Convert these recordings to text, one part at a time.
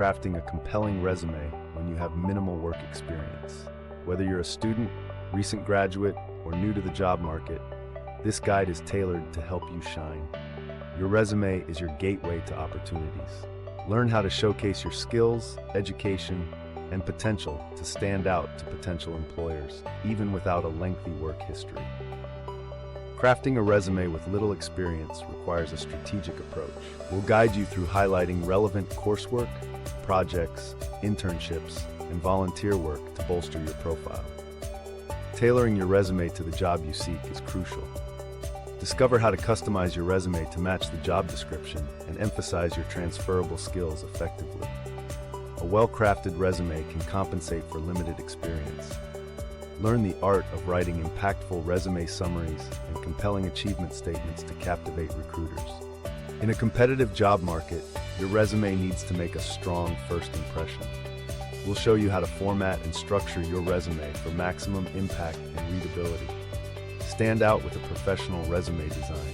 crafting a compelling resume when you have minimal work experience. Whether you're a student, recent graduate, or new to the job market, this guide is tailored to help you shine. Your resume is your gateway to opportunities. Learn how to showcase your skills, education, and potential to stand out to potential employers, even without a lengthy work history. Crafting a resume with little experience requires a strategic approach. We'll guide you through highlighting relevant coursework, projects, internships, and volunteer work to bolster your profile. Tailoring your resume to the job you seek is crucial. Discover how to customize your resume to match the job description and emphasize your transferable skills effectively. A well-crafted resume can compensate for limited experience. Learn the art of writing impactful resume summaries and compelling achievement statements to captivate recruiters. In a competitive job market, your resume needs to make a strong first impression. We'll show you how to format and structure your resume for maximum impact and readability. Stand out with a professional resume design.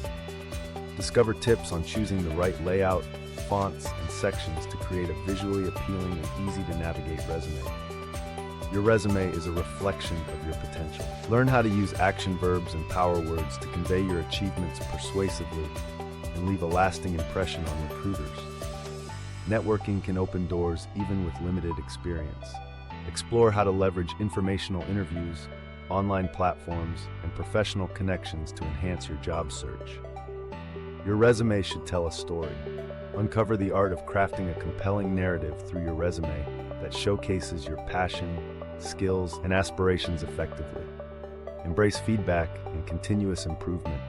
Discover tips on choosing the right layout, fonts, and sections to create a visually appealing and easy-to-navigate resume. Your resume is a reflection of your potential. Learn how to use action verbs and power words to convey your achievements persuasively and leave a lasting impression on recruiters. Networking can open doors even with limited experience. Explore how to leverage informational interviews, online platforms, and professional connections to enhance your job search. Your resume should tell a story. Uncover the art of crafting a compelling narrative through your resume that showcases your passion, skills, and aspirations effectively. Embrace feedback and continuous improvement.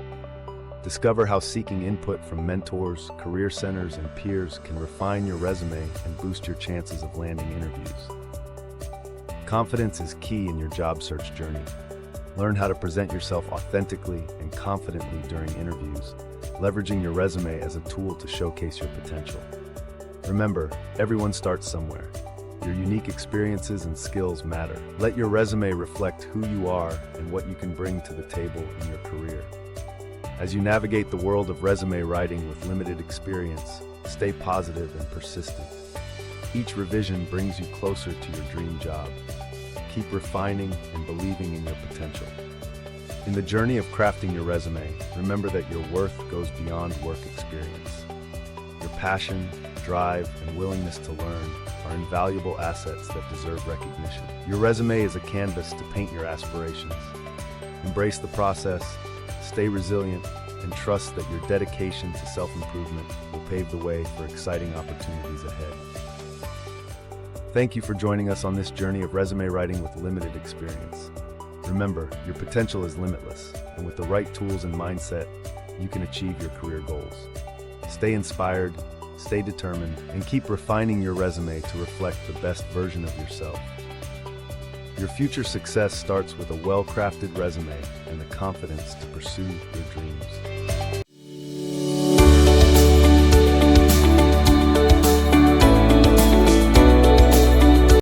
Discover how seeking input from mentors, career centers, and peers can refine your resume and boost your chances of landing interviews. Confidence is key in your job search journey. Learn how to present yourself authentically and confidently during interviews, leveraging your resume as a tool to showcase your potential. Remember, everyone starts somewhere. Your unique experiences and skills matter. Let your resume reflect who you are and what you can bring to the table in your career. As you navigate the world of resume writing with limited experience, stay positive and persistent. Each revision brings you closer to your dream job. Keep refining and believing in your potential. In the journey of crafting your resume, remember that your worth goes beyond work experience. Your passion, drive, and willingness to learn are invaluable assets that deserve recognition. Your resume is a canvas to paint your aspirations. Embrace the process, stay resilient, and trust that your dedication to self-improvement will pave the way for exciting opportunities ahead. Thank you for joining us on this journey of resume writing with limited experience. Remember, your potential is limitless, and with the right tools and mindset, you can achieve your career goals. Stay inspired, stay determined, and keep refining your resume to reflect the best version of yourself. Your future success starts with a well-crafted resume and the confidence to pursue your dreams.